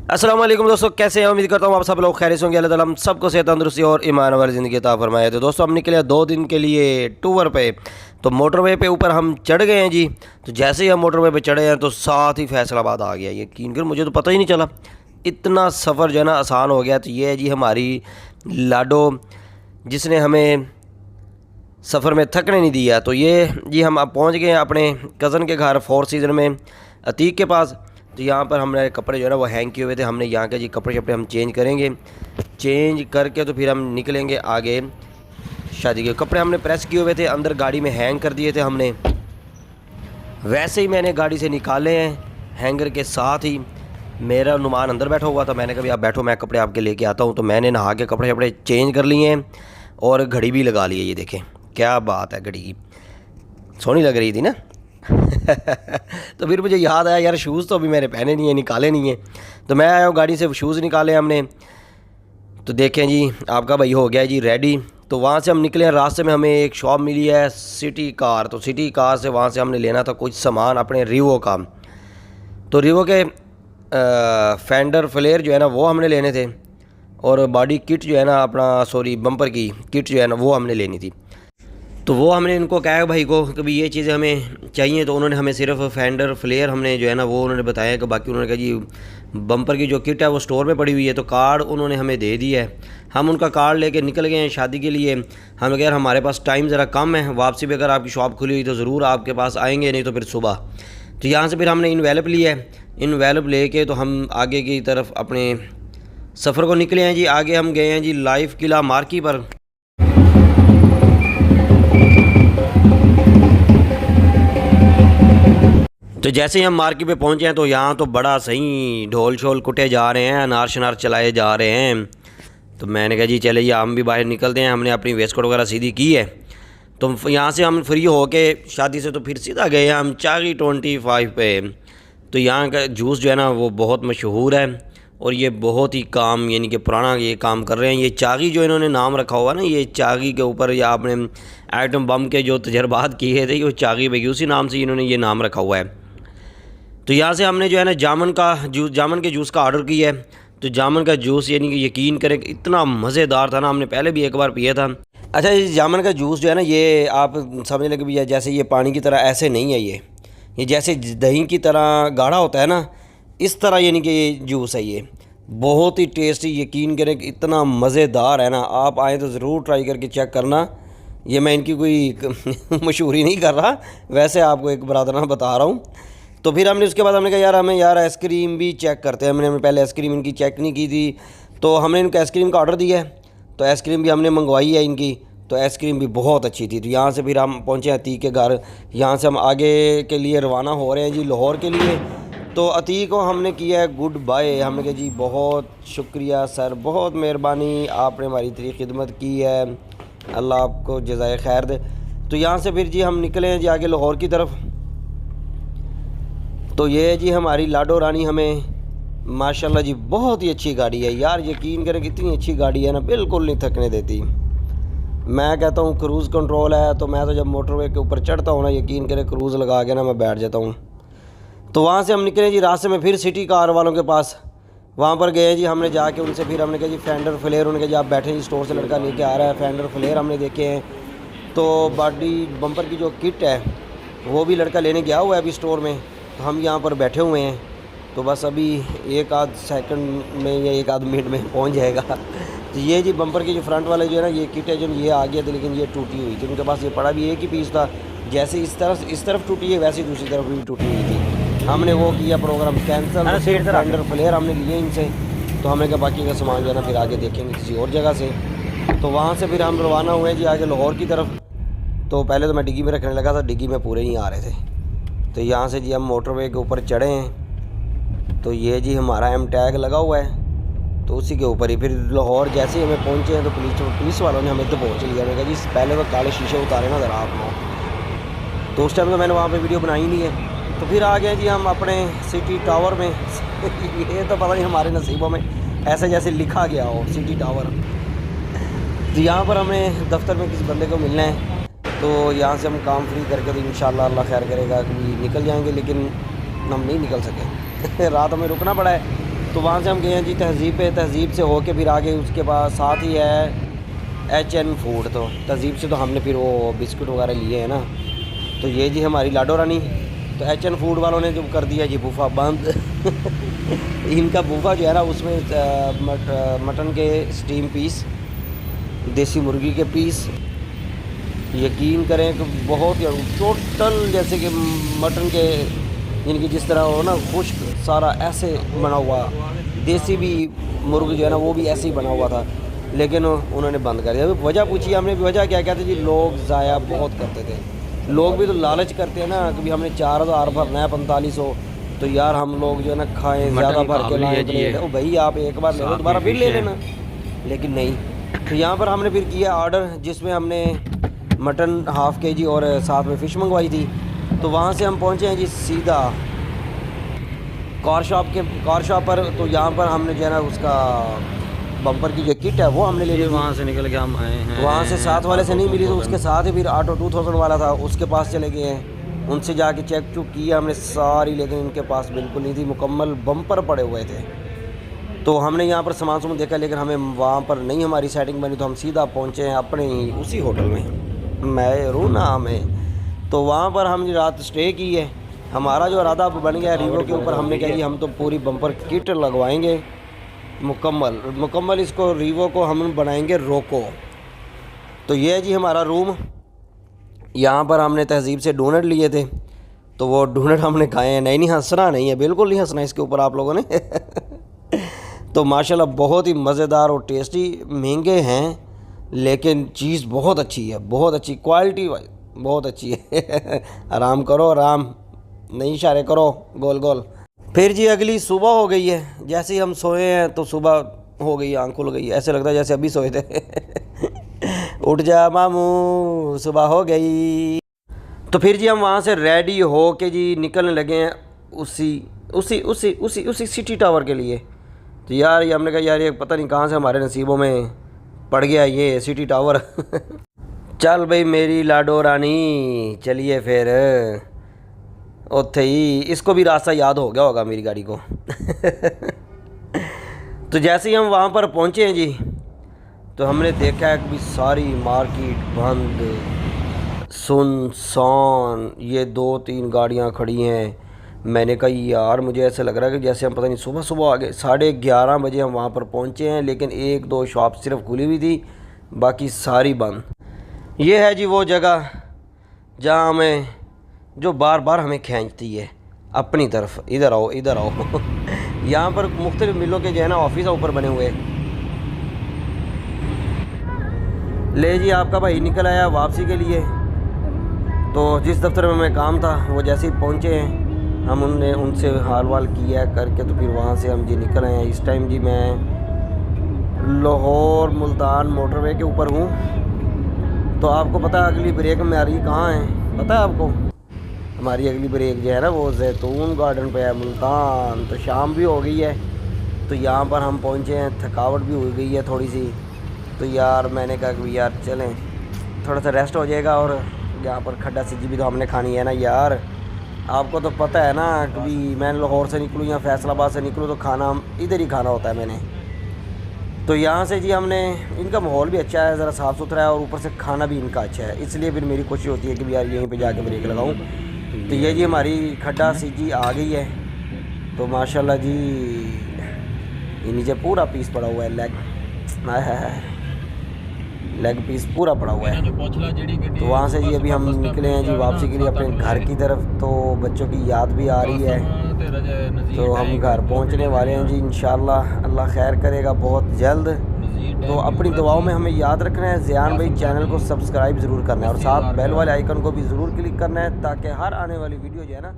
अस्सलाम वालेकुम दोस्तों, कैसे हैं? उम्मीद करता हूँ आप सब लोग खैरियत होंगे। अल्लाह ताला हम सबको सेहत तंदुरुस्ती और ईमान वाली ज़िंदगी अता फरमाए। तो दोस्तों हम निकले 2 दिन के लिए टूर पे। तो मोटरवे पे ऊपर हम चढ़ गए हैं जी। तो जैसे ही हम मोटरवे पे चढ़े हैं तो साथ ही फैसलाबाद आ गया। यकीन कर, मुझे तो पता ही नहीं चला, इतना सफ़र जो है ना आसान हो गया। तो ये है जी हमारी लाडो, जिसने हमें सफ़र में थकने नहीं दिया। तो ये जी हम अब पहुँच गए हैं अपने कज़न के घर फोर सीज़न में, अतीक के पास। तो यहाँ पर हमने कपड़े जो है ना वो हैंग किए हुए थे। हमने यहाँ के जी कपड़े शपड़े हम चेंज करेंगे, चेंज करके तो फिर हम निकलेंगे आगे शादी के। कपड़े हमने प्रेस किए हुए थे, अंदर गाड़ी में हैंग कर दिए थे हमने। वैसे ही मैंने गाड़ी से निकाले हैं हैंगर के साथ ही। मेरा नुमान अंदर बैठा हुआ था, मैंने कहा आप बैठो, मैं कपड़े आपके लेके आता हूँ। तो मैंने नहा के कपड़े शपड़े चेंज कर लिए हैं और घड़ी भी लगा ली है। ये देखें क्या बात है, घड़ी की सोहनी लग रही थी ना। तो फिर मुझे याद आया यार, शूज़ तो अभी मैंने पहने नहीं है, निकाले नहीं है। तो मैं आया हूँ गाड़ी से, शूज़ निकाले हमने। तो देखें जी आपका भाई हो गया जी रेडी। तो वहाँ से हम निकले हैं, रास्ते में हमें एक शॉप मिली है सिटी कार। तो सिटी कार से वहाँ से हमने लेना था कुछ सामान अपने रिवो का। तो रिवो के फेंडर फ्लेयर जो है ना वो हमने लेने थे, और बॉडी किट जो है ना अपना बम्पर की किट जो है ना वो हमने लेनी थी। तो वो हमने इनको कहा भाई को कि भाई ये चीज़ें हमें चाहिए। तो उन्होंने हमें सिर्फ फेंडर फ्लेयर हमने जो है ना वो उन्होंने बताया कि बाकी उन्होंने कहा जी बम्पर की जो किट है वो स्टोर में पड़ी हुई है। तो कार्ड उन्होंने हमें दे दिया है, हम उनका कार्ड लेके निकल गए हैं शादी के लिए। हम अगर हमारे पास टाइम ज़रा कम है, वापसी भी अगर आपकी शॉप खुली हुई तो ज़रूर आपके पास आएँगे, नहीं तो फिर सुबह। तो यहाँ से फिर हमने इन्वेलप लिया है, इन्वेलप ले कर तो हम आगे की तरफ अपने सफ़र को निकले हैं जी। आगे हम गए हैं जी लाइफ किला मार्की पर। तो जैसे ही हम मार्केट पे पहुंचे हैं तो यहाँ तो बड़ा सही ढोल शोल कुटे जा रहे हैं, अनार शनार चलाए जा रहे हैं। तो मैंने कहा जी चले हम भी बाहर निकलते हैं। हमने अपनी वेस्ट कोट वगैरह सीधी की है। तो यहाँ से हम फ्री हो के शादी से तो फिर सीधा गए हैं हम चागी 25 पे। तो यहाँ का जूस जो है ना वो बहुत मशहूर है, और ये बहुत ही काम यानी कि पुराना ये काम कर रहे हैं। ये चागी जो इन्होंने नाम रखा हुआ ना, ये चागी के ऊपर या आपने एटम बम के जो तजर्बात किए थे वो चागी पे, उसी नाम से इन्होंने ये नाम रखा हुआ है। तो यहाँ से हमने जो है ना जामन के जूस का ऑर्डर किया है। तो जामन का जूस यानी कि यकीन करें इतना मज़ेदार था ना, हमने पहले भी एक बार पिया था। अच्छा, ये जामन का जूस जो है ना ये आप समझ लें कि भैया जैसे ये पानी की तरह ऐसे नहीं है, ये जैसे दही की तरह गाढ़ा होता है ना, इस तरह यानी कि ये जूस है। ये बहुत ही टेस्टी, यकीन करें कि इतना मज़ेदार है ना। आप आएँ तो ज़रूर ट्राई करके चेक करना। ये मैं इनकी कोई मशहूरी नहीं कर रहा, वैसे आपको एक बरादराना बता रहा हूँ। तो फिर हमने उसके बाद हमने कहा यार हमें यार आइसक्रीम भी चेक करते हैं। हमने पहले आइसक्रीम इनकी चेक नहीं की थी, तो हमने इनको आइसक्रीम का ऑर्डर दिया है। तो आइसक्रीम भी हमने मंगवाई है इनकी। तो आइसक्रीम भी बहुत अच्छी थी। तो यहाँ से फिर हम पहुँचे अतीक के घर। यहाँ से हम आगे के लिए रवाना हो रहे हैं जी लाहौर के लिए। तो अतीक को हमने किया है गुड बाय। हमने कहा जी बहुत शुक्रिया सर, बहुत मेहरबानी, आपने हमारी इतनी खिदमत की है, अल्लाह आपको जज़ाए खैर दे। तो यहाँ से फिर जी हम निकले हैं जी आगे लाहौर की तरफ। तो ये जी हमारी लाडो रानी, हमें माशाल्लाह जी बहुत ही अच्छी गाड़ी है यार। यकीन करें कितनी अच्छी गाड़ी है ना, बिल्कुल नहीं थकने देती। मैं कहता हूँ क्रूज़ कंट्रोल है, तो मैं तो जब मोटरवे के ऊपर चढ़ता हूँ ना, यकीन करें क्रूज़ लगा के ना मैं बैठ जाता हूँ। तो वहाँ से हम निकले जी रास्ते में फिर सिटी कार वालों के पास। वहाँ पर गए जी, हमने जाके उनसे फिर हमने कहा जी फेंडर फ्लेयर, उन्होंने कहा जी आप बैठे जी, स्टोर से लड़का लेके आ रहा है। फेंडर फ्लेयर हमने देखे हैं। तो बॉडी बम्पर की जो किट है वो भी लड़का लेने गया हुआ है अभी स्टोर में। तो हम यहाँ पर बैठे हुए हैं। तो बस अभी एक आध सेकंड में या एक आध मिनट में पहुँच जाएगा। तो ये जी बम्पर की जो फ्रंट वाले जो है ना ये किट है, जो ये आ गया था, लेकिन ये टूटी हुई थी। उनके पास ये पड़ा भी एक ही पीस था। जैसे इस तरफ टूटी है वैसे दूसरी तरफ भी टूटी हुई थी। हमने वो किया प्रोग्राम कैंसिल। फेंडर फ्लेयर हमने लिए इनसे। तो हमने कहा बाकी का सामान जो है ना फिर आगे देखेंगे किसी और जगह से। तो वहाँ से फिर हम रवाना हुए जी आगे लाहौर की तरफ। तो पहले तो मैं डिग्गी में रखने लगा था, डिग्गी में पूरे नहीं आ रहे थे। तो यहाँ से जी हम मोटरवे के ऊपर चढ़े हैं। तो ये जी हमारा एम टैग लगा हुआ है, तो उसी के ऊपर ही फिर लाहौर जैसे ही हमें पहुँचे हैं तो पुलिस वालों ने हमें तो पहुँच लिया। मैंने कहा जी पहले तो काले शीशे उतारे ना ज़रा आप। तो उस टाइम तो मैंने वहाँ पे वीडियो बनाई नहीं है। तो फिर आ गए जी हम अपने सिटी टावर में। ये तो पता नहीं हमारे नसीबों में ऐसे जैसे लिखा गया हो सिटी टावर। तो यहाँ पर हमें दफ्तर में किसी बंदे को मिलना है। तो यहाँ से हम काम फ्री करके तो इंशाल्लाह अल्लाह खैर करेगा कि निकल जाएंगे, लेकिन हम नहीं निकल सके। रात हमें रुकना पड़ा है। तो वहाँ से हम गए हैं जी तहज़ीब पे। तहज़ीब से होके फिर आगे उसके बाद साथ ही है HN फूड। तो तहज़ीब से तो हमने फिर वो बिस्कुट वगैरह लिए हैं ना। तो ये जी हमारी लाडो रानी। तो HN फूड वालों ने जो कर दिया जी बुफा बंद इनका बुफा जो है ना उसमें मटन के स्टीम पीस, देसी मुर्गी के पीस, यकीन करें कि बहुत ही टोटल जैसे कि मटन के इनकी जिस तरह हो ना खुश्क सारा ऐसे बना हुआ, देसी भी मुर्ग जो है ना वो भी ऐसे ही बना हुआ था, लेकिन उन्होंने बंद कर दिया। वजह पूछी हमने, वजह क्या कहते जी लोग ज़ाया बहुत करते थे। लोग भी तो लालच करते हैं ना कि हमने 4000 भरना है 4500, तो यार हम लोग जो है ना खाएँ ज़्यादा भर के लाए प्लेट। ओ भाई आप एक बार ले लो दोबारा फिर ले लेना, लेकिन नहीं। तो यहाँ पर हमने फिर किया ऑर्डर जिसमें हमने मटन हाफ़ KG और साथ में फ़िश मंगवाई थी। तो वहाँ से हम पहुँचे हैं जी सीधा कार शॉप पर। तो यहाँ पर हमने जो है ना उसका बम्पर की जो किट है वो हमने ले ली। वहाँ से निकल के हम आए हैं, वहाँ से साथ वाले से नहीं मिली तो उसके साथ ही फिर ऑटो 2000 वाला था उसके पास चले गए हैं। उनसे जाके चेक चुक किया हमने सारी, लेकिन इनके पास बिल्कुल नहीं थी, मुकम्मल बम्पर पड़े हुए थे। तो हमने यहाँ पर सामान देखा, लेकिन हमें वहाँ पर नहीं हमारी सेटिंग बनी। तो हम सीधा पहुँचे हैं अपने ही उसी होटल में, मैरूना में। तो वहाँ पर हमने रात स्टे की है। हमारा जो इरादा बन गया रिवो के ऊपर, हमने कहा जी हम तो पूरी बम्पर किट लगवाएंगे मुकम्मल इसको रिवो को हम बनाएंगे रोको। तो ये है जी हमारा रूम। यहाँ पर हमने तहज़ीब से डोनट लिए थे, तो वो डोनट हमने खाए हैं। नहीं हंसना नहीं है, बिल्कुल नहीं हंसना इसके ऊपर आप लोगों ने तो माशाल्लाह बहुत ही मज़ेदार और टेस्टी। महंगे हैं लेकिन चीज़ बहुत अच्छी है, बहुत अच्छी क्वालिटी बहुत अच्छी है आराम करो, आराम नहीं इशारे करो गोल गोल। फिर जी अगली सुबह हो गई है। जैसे ही हम सोए हैं तो सुबह हो गई, आँख खुल गई, ऐसे लगता है जैसे अभी सोए थे उठ जा मामू सुबह हो गई। तो फिर जी हम वहाँ से रेडी हो के जी निकलने लगे हैं उसी सिटी टावर के लिए। तो यार ये हमने कहा यार ये पता नहीं कहाँ से हमारे नसीबों में पड़ गया ये सिटी टावर चल भाई मेरी लाडो रानी, चलिए फिर उत्थे ही। इसको भी रास्ता याद हो गया होगा मेरी गाड़ी को तो जैसे ही हम वहाँ पर पहुँचे हैं जी, तो हमने देखा है कि सारी मार्केट बंद सुनसान, ये 2-3 गाड़ियाँ खड़ी हैं। मैंने कहा यार मुझे ऐसा लग रहा है कि जैसे हम पता नहीं सुबह सुबह आ गए। 11:30 बजे हम वहाँ पर पहुँचे हैं, लेकिन 1-2 शॉप सिर्फ खुली हुई थी, बाकी सारी बंद। ये है जी वो जगह जहाँ हमें जो बार बार हमें खींचती है अपनी तरफ, इधर आओ इधर आओ यहाँ पर मुख्तलिफ मिलों के जो है ना ऑफिस ऊपर बने हुए। ले जी आपका भाई निकल आया वापसी के लिए। तो जिस दफ्तर में मैं काम था वो जैसे ही पहुँचे हैं हम उनसे हाल वाल किया करके, तो फिर वहाँ से हम जी निकल आए हैं। इस टाइम जी मैं लाहौर मुल्तान मोटरवे के ऊपर हूँ। तो आपको पता है अगली ब्रेक में आ रही कहाँ है, पता है आपको? हमारी अगली ब्रेक जो है ना वो जैतून गार्डन पे है मुल्तान। तो शाम भी हो गई है, तो यहाँ पर हम पहुँचे हैं, थकावट भी हो गई है थोड़ी सी। तो यार मैंने कहा कि यार चलें थोड़ा सा रेस्ट हो जाएगा, और यहाँ पर खड्डा सब्जी भी तो हमने खानी है ना यार। आपको तो पता है ना, कभी मैं लाहौर से निकलूँ या फैसलाबाद से निकलूँ तो खाना इधर ही खाना होता है मैंने। तो यहाँ से जी हमने, इनका माहौल भी अच्छा है, ज़रा साफ़ सुथरा है, और ऊपर से खाना भी इनका अच्छा है, इसलिए फिर मेरी कोशिश होती है कि यार यहीं पे जाके ब्रेक लगाऊँ। तो ये जी हमारी खड्डा सीजी आ गई है। तो माशाल्लाह जी ये नीचे पूरा पीस पड़ा हुआ है, लेग पीस पूरा पड़ा हुआ है। तो वहाँ से जी अभी हम निकले हैं जी वापसी के लिए अपने घर की तरफ। तो बच्चों की याद भी आ रही है, तो हम घर पहुँचने वाले हैं जी इंशाल्लाह। अल्लाह खैर करेगा बहुत जल्द। तो अपनी दुआओं में हमें याद रखना है। ज़ियान भाई चैनल को सब्सक्राइब ज़रूर करना है, और साथ बेल वाले आइकन को भी ज़रूर क्लिक करना है, ताकि हर आने वाली वीडियो जो है ना